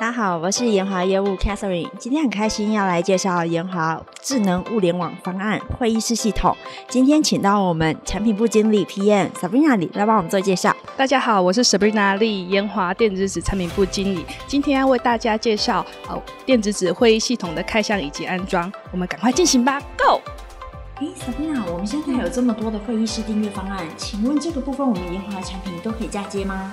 大家好，我是研华业务 Catherine， 今天很开心要来介绍研华智能物联网方案会议室系统。今天请到我们产品部经理 PM Sabrina 李来帮我们做介绍。大家好，我是 Sabrina 李，研华电子纸产品部经理。今天要为大家介绍电子纸会议系统的开箱以及安装，我们赶快进行吧 ，Go！Sabrina， 我们现在有这么多的会议室订阅方案，请问这个部分我们研华的产品都可以嫁接吗？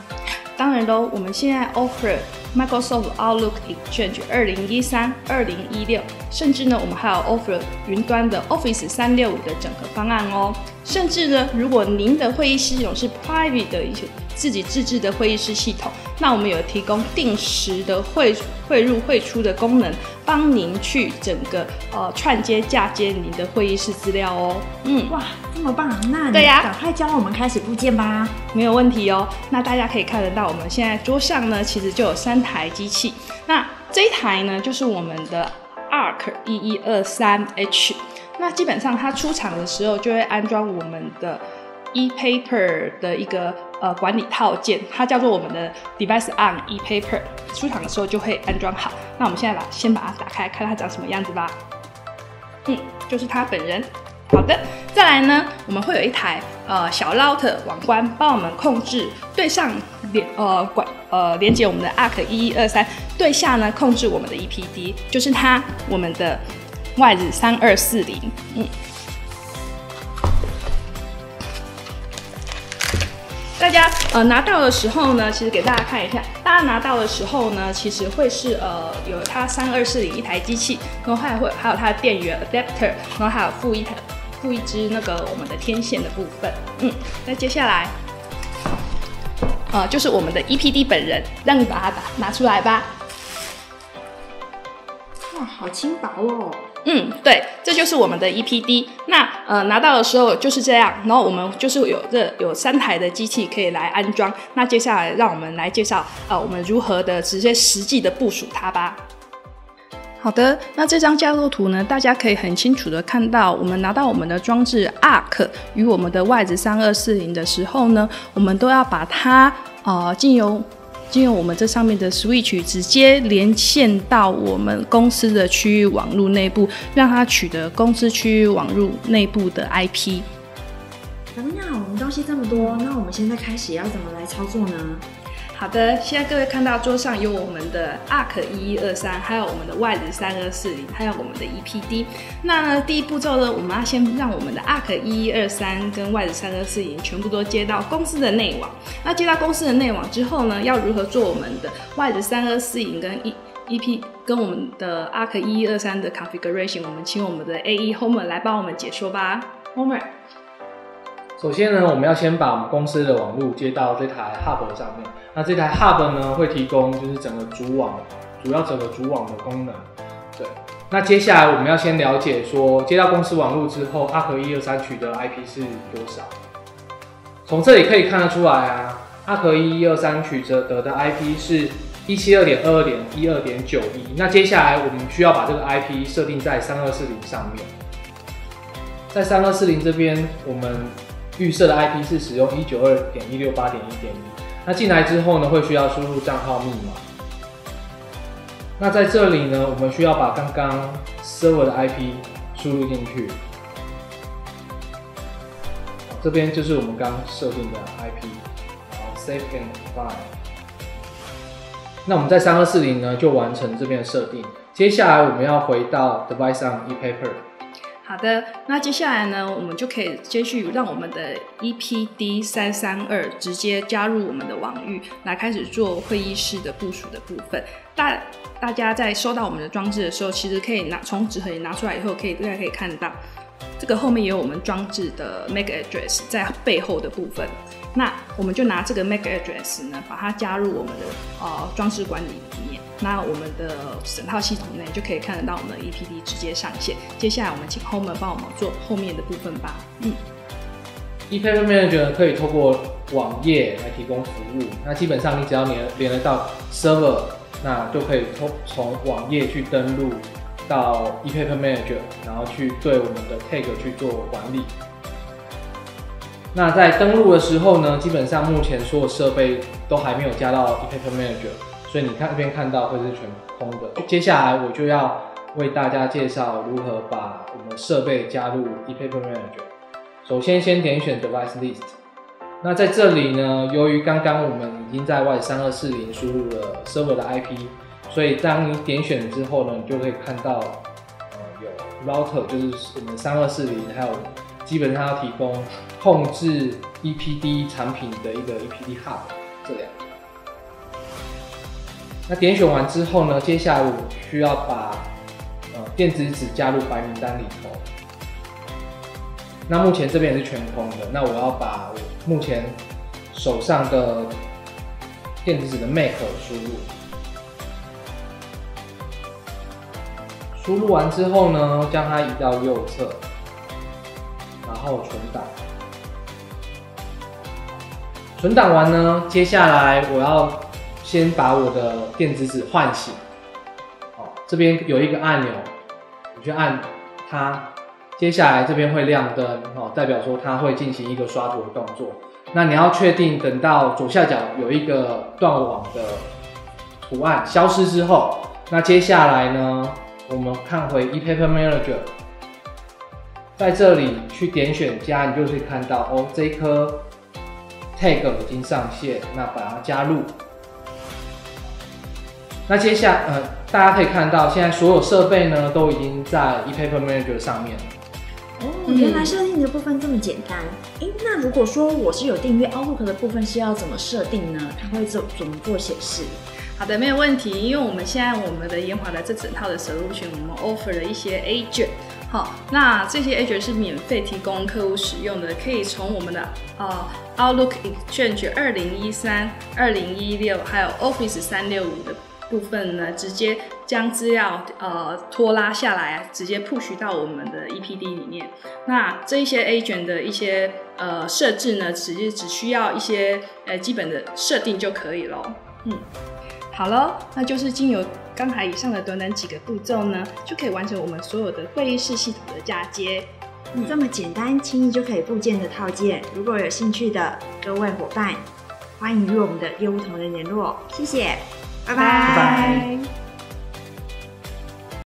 当然喽，我们现在 offer Microsoft Outlook Exchange 2013、2016，甚至呢，我们还有 offer 云端的 Office 365的整合方案哦。甚至呢，如果您的会议室系统是 private 的一些自己自制的会议室系统，那我们有提供定时的汇入汇出的功能，帮您去整个串接嫁接您的会议室资料哦。哇，这么棒！那你赶快教我们开始部件吧。没有问题哦。那大家可以看得到，我们现在桌上呢，其实就有3台机器。那这一台呢，就是我们的 ARC 1123H。那基本上它出厂的时候就会安装我们的 ePaper 的一个管理套件，它叫做我们的 Device on ePaper， 出厂的时候就会安装好。那我们现在先把它打开，看它长什么样子吧。就是它本人。好的，再来呢，我们会有一台小 router 网关，帮我们控制对上连接我们的 ARC 1123，对下呢控制我们的 EPD， 就是我们的Wise 3240。大家拿到的时候呢，其实给大家看一下，大家拿到的时候呢，其实会是有它3240一台机器，然后还有它的电源 adapter， 然后还有附一支那个我们的天线的部分。那接下来就是我们的 EPD 本人，让你把它拿出来吧。哇，好轻薄哦。对，这就是我们的 EPD。那拿到的时候就是这样，然后我们就是有3台的机器可以来安装。那接下来让我们来介绍我们如何的直接实际的部署它吧。好的，那这张架构图呢，大家可以很清楚的看到，我们拿到我们的装置 ARC 与我们的 Wise 3240的时候呢，我们都要把它经由我们这上面的 switch 直接连线到我们公司的区域网路内部，让它取得公司区域网路内部的 IP。我们东西这么多，那我们现在开始要怎么来操作呢？好的，现在各位看到桌上有我们的 ARC 1123，还有我们的 Wise 3240，还有我们的 EPD。那呢，第一步骤呢，我们要先让我们的 ARC 1123跟 Wise 3240全部都接到公司的内网。那接到公司的内网之后呢，要如何做我们的 Wise 3240跟 EP 跟我们的 ARC 1123的 configuration？ 我们请我们的 AE Homer 来帮我们解说吧。Homer。首先呢，我们要先把我们公司的网路接到这台 Hub 上面。那这台 Hub 呢，会提供就是整个主要整个主网的功能。对，那接下来我们要先了解说，接到公司网路之后 ，ARC 1123取得 IP 是多少？从这里可以看得出来啊 ，ARC 1123取得的 IP 是 172.22.12.91。那接下来我们需要把这个 IP 设定在3240上面。在3240这边，我们预设的 IP 是使用 192.168.1.1， 那进来之后呢，会需要输入账号密码。那在这里呢，我们需要把刚刚 server 的 IP 输入进去。这边就是我们刚设定的 IP， 然后 save and apply。那我们在3240呢就完成这边的设定。接下来我们要回到 Device on ePaper。好的，那接下来呢，我们就可以接续让我们的 EPD332直接加入我们的网域，来开始做会议室的部署的部分。大家在收到我们的装置的时候，其实可以从纸盒里拿出来以后，大家可以看到，这个后面也有我们装置的 MAC address 在背后的部分。那我们就拿这个 MAC address 呢，把它加入我们的装置管理里面。那我们的整套系统内就可以看得到我们的 EPD 直接上线。接下来我们请 Homer 帮我们做后面的部分吧。ePaper Manager 可以透过网页来提供服务。那基本上你只要连得到 server， 那就可以从网页去登录到 ePaper Manager， 然后去对我们的 tag 去做管理。那在登录的时候呢，基本上目前所有设备都还没有加到 ePaper Manager。所以你看这边看到会是全空的。接下来我就要为大家介绍如何把我们设备加入 ePaper Manager。首先点选 Device List。那在这里呢，由于刚刚我们已经在Y3240输入了 server 的 IP， 所以当你点选之后呢，你就可以看到有 router， 就是我们3240，还有基本上要提供控制 EPD 产品的一个 EPD Hub 这两个。那点选完之后呢，接下来我需要把电子纸加入白名单里头。那目前这边也是全空的，那我要把我目前手上的电子纸的 MAC 输入。输入完之后呢，将它移到右侧，然后存档。存档完呢，接下来我要先把我的电子纸唤醒。这边有一个按钮，你去按它。接下来这边会亮灯，代表说它会进行一个刷图的动作。那你要确定等到左下角有一个断网的图案消失之后，那接下来呢，我们看回 ePaper Manager， 在这里去点选加，你就可以看到这一颗 tag 已经上线，那把它加入。那接下来大家可以看到，现在所有设备呢都已经在 ePaper Manager 上面了。原来设定的部分这么简单。那如果说我是有订阅 Outlook 的部分，是要怎么设定呢？它会怎么做显示？好的，没有问题。因为我们现在我们的研华的这整套的 solution， 我们 offer 了一些 agent。好，那这些 agent 是免费提供客户使用的，可以从我们的Outlook Exchange 2013、2016，还有 Office 365的部分呢，直接将资料拖拉下来，直接 push 到我们的 EPD 里面。那这一些 agent 的一些设置呢，只需要一些基本的设定就可以了。好了，那就是经由刚才以上的短短几个步骤呢，就可以完成我们所有的会议室系统的嫁接。这么简单轻易就可以部件的套件，如果有兴趣的各位伙伴，欢迎与我们的业务同仁联络。谢谢，拜拜。